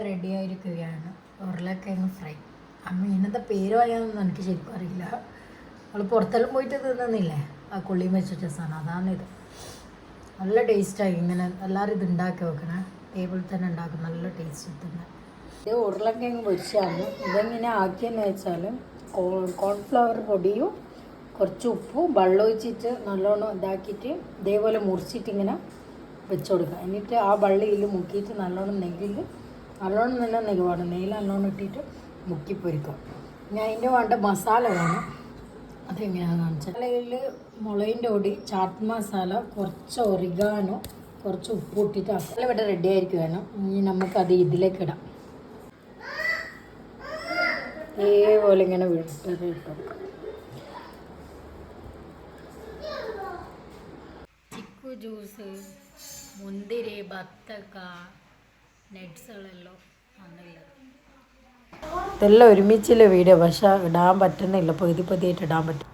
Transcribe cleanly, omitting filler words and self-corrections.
Ready ആയിരിക്കുകയാണ് ഉരുളക്കിഴങ്ങ് fry. മീനത്തെ പേര് പറയാനൊന്നും എനിക്ക് ശരിക്കും അറിയില്ല. നമ്മൾ പുറത്തെല്ലാം പോയിട്ട് തിന്നുന്നില്ലേ ആ കൊള്ളിയും വെച്ചിട്ട് സാധനം, അതാണിത്. നല്ല ടേസ്റ്റായി. ഇങ്ങനെ എല്ലാവരും ഇത് ഉണ്ടാക്കി വെക്കണേ, ടേബിളിൽ തന്നെ ഉണ്ടാക്കും, നല്ല ടേസ്റ്റ് തന്നെ. ഇത് ഉരുളക്കിഴങ്ങ് പൊരിച്ചാണ്. ഇതെങ്ങനെ ആക്കിയെന്ന് വെച്ചാൽ കോൺഫ്ലവർ പൊടിയും കുറച്ച് ഉപ്പും വെള്ളം ഒഴിച്ചിട്ട് നല്ലോണം ഇതാക്കിയിട്ട് ഇതേപോലെ മുറിച്ചിട്ട് ഇങ്ങനെ വെച്ച് കൊടുക്കുക. എന്നിട്ട് ആ വള്ളിയിൽ മുക്കിയിട്ട് നല്ലോണം നെയ്യിൽ നല്ലോണം തന്നെ നെയ്യ് വേണം, നെയ്യിൽ നല്ലോണം ഇട്ടിട്ട് മുക്കി പൊരിക്കും. ഞാൻ അതിൻ്റെ വേണ്ട മസാല വേണം, അതെങ്ങനെയാണെന്ന് കാണിച്ചാൽ മസാലയിൽ മുളകിൻ്റെ പൊടി, ചാട്ട് മസാല, കുറച്ച് ഒറിഗാനോ, കുറച്ച് ഉപ്പ് ഇട്ടിട്ട് മസാല ഇവിടെ റെഡി ആയിരിക്കും വേണം. ഇനി നമുക്കത് ഇതിലേക്ക് ഇടാം. ഇതേപോലെ ഇങ്ങനെ ഇട്ട് കൊടുക്കാം. ചിക്കു ജ്യൂസ്, മുന്തിരി, ബത്തക്ക, നട്ട്സുകളെല്ലാം വന്നില്ല. ഇതെല്ലാം ഒരുമിച്ചുള്ള വീഡിയോ, പക്ഷേ ഇടാൻ പറ്റുന്നില്ല, പതിയായിട്ട് ഇടാൻ പറ്റും.